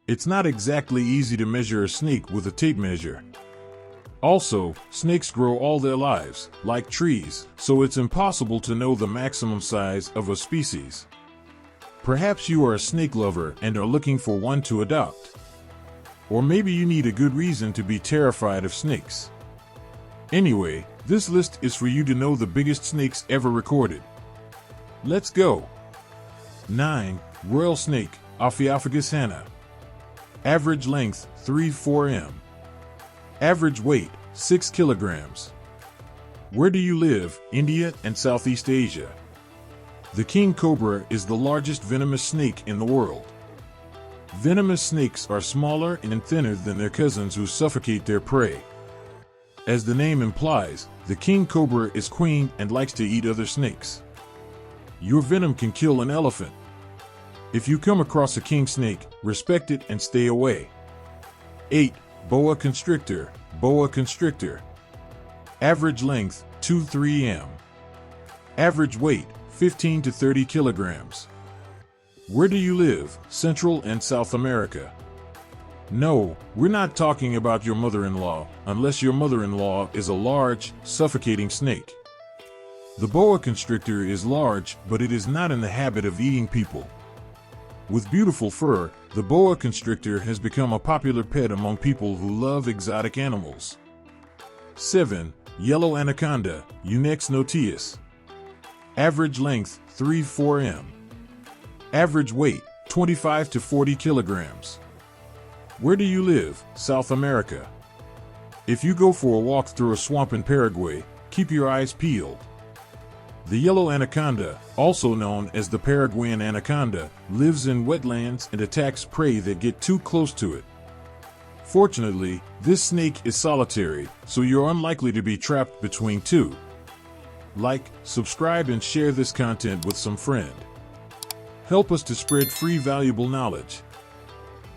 It's not exactly easy to measure a snake with a tape measure. Also, snakes grow all their lives, like trees, so it's impossible to know the maximum size of a species. Perhaps you are a snake lover and are looking for one to adopt. Or maybe you need a good reason to be terrified of snakes. Anyway, this list is for you to know the biggest snakes ever recorded. Let's go! 9. Royal snake, Ophiophagus hana. Average length, 3-4 m. Average weight, 6 kilograms. Where do you live? India and Southeast Asia. The king cobra is the largest venomous snake in the world. Venomous snakes are smaller and thinner than their cousins who suffocate their prey. As the name implies, the king cobra is queen and likes to eat other snakes. Your venom can kill an elephant. If you come across a king snake, respect it and stay away. 8. Boa constrictor, boa constrictor. Average length, 2-3 m. Average weight, 15 to 30 kilograms. Where do you live? Central and South America. No, we're not talking about your mother-in-law, unless your mother-in-law is a large, suffocating snake. The boa constrictor is large, but it is not in the habit of eating people. With beautiful fur, the boa constrictor has become a popular pet among people who love exotic animals. 7. Yellow anaconda, Unex notius. Average length, 3-4 m. Average weight, 25 to 40 kilograms. Where do you live? South America. If you go for a walk through a swamp in Paraguay, keep your eyes peeled. The yellow anaconda, also known as the Paraguayan anaconda, lives in wetlands and attacks prey that get too close to it. Fortunately, this snake is solitary, so you're unlikely to be trapped between two. Like, subscribe and share this content with some friend. Help us to spread free valuable knowledge.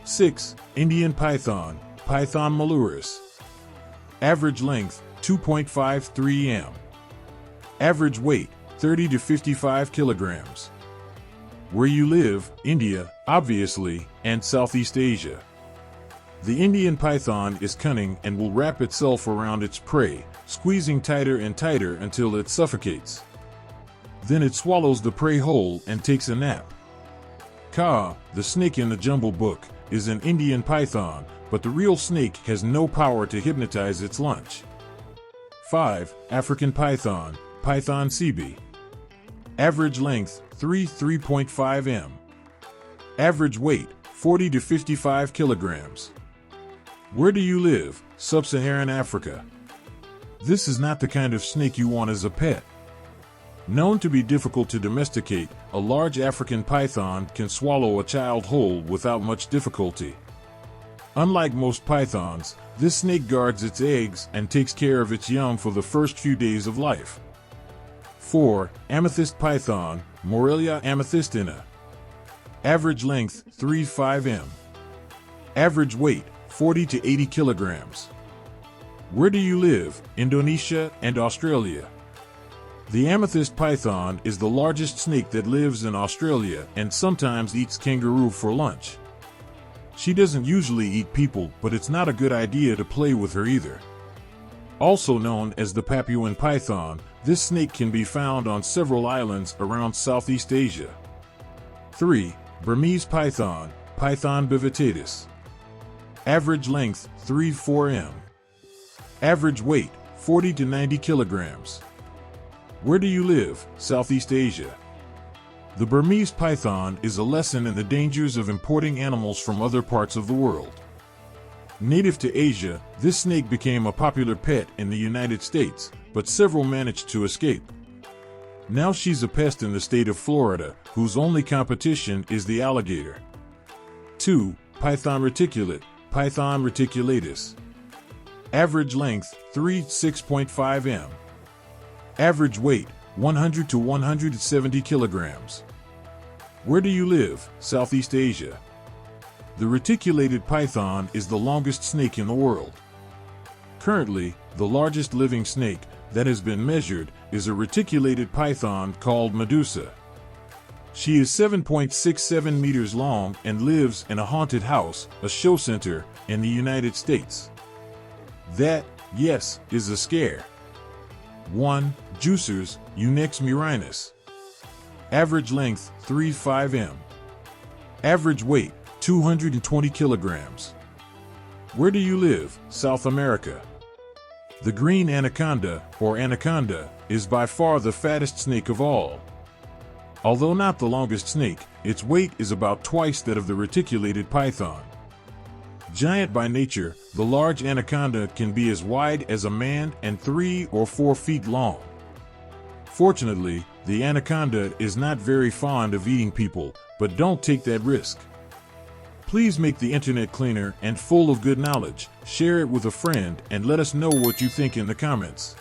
6. Indian python, Python malurus. Average length, 2.53 m. Average weight, 30 to 55 kilograms. Where you live? India, obviously, and Southeast Asia. The Indian python is cunning and will wrap itself around its prey, squeezing tighter and tighter until it suffocates. Then it swallows the prey whole and takes a nap. Kaa, the snake in the Jungle Book, is an Indian python, but the real snake has no power to hypnotize its lunch. 5. African python, Python cebi. Average length, 3.5 m. Average weight, 40 to 55 kilograms. Where do you live? Sub-Saharan Africa. This is not the kind of snake you want as a pet. Known to be difficult to domesticate, a large African python can swallow a child whole without much difficulty. Unlike most pythons, this snake guards its eggs and takes care of its young for the first few days of life. 4. Amethyst python, Morelia amethystina. Average length, 3-5 m. Average weight, 40 to 80 kilograms. Where do you live? Indonesia and Australia. The amethyst python is the largest snake that lives in Australia and sometimes eats kangaroo for lunch. She doesn't usually eat people, but it's not a good idea to play with her either. Also known as the Papuan python, this snake can be found on several islands around Southeast Asia. 3. Burmese python, Python bivitatus. Average length, 3-4 m. Average weight, 40 to 90 kilograms. Where do you live? Southeast Asia. The Burmese python is a lesson in the dangers of importing animals from other parts of the world. Native to Asia, this snake became a popular pet in the United States, but several managed to escape. Now she's a pest in the state of Florida, whose only competition is the alligator. 2. Python reticulate, Python reticulatus. Average length, 6.5 m. Average weight, 100 to 170 kilograms. Where do you live? Southeast Asia. The reticulated python is the longest snake in the world. Currently, the largest living snake that has been measured is a reticulated python called Medusa. She is 7.67 meters long and lives in a haunted house, a show center, in the United States. That, yes, is a scare. 1. Juicers, Unex murinus. Average length, 3-5 m. Average weight, 220 kilograms. Where do you live? South America. The green anaconda, or anaconda, is by far the fattest snake of all. Although not the longest snake, its weight is about twice that of the reticulated python. Giant by nature, the large anaconda can be as wide as a man and 3 or 4 feet long. Fortunately, the anaconda is not very fond of eating people, but don't take that risk. Please make the internet cleaner and full of good knowledge, share it with a friend, and let us know what you think in the comments.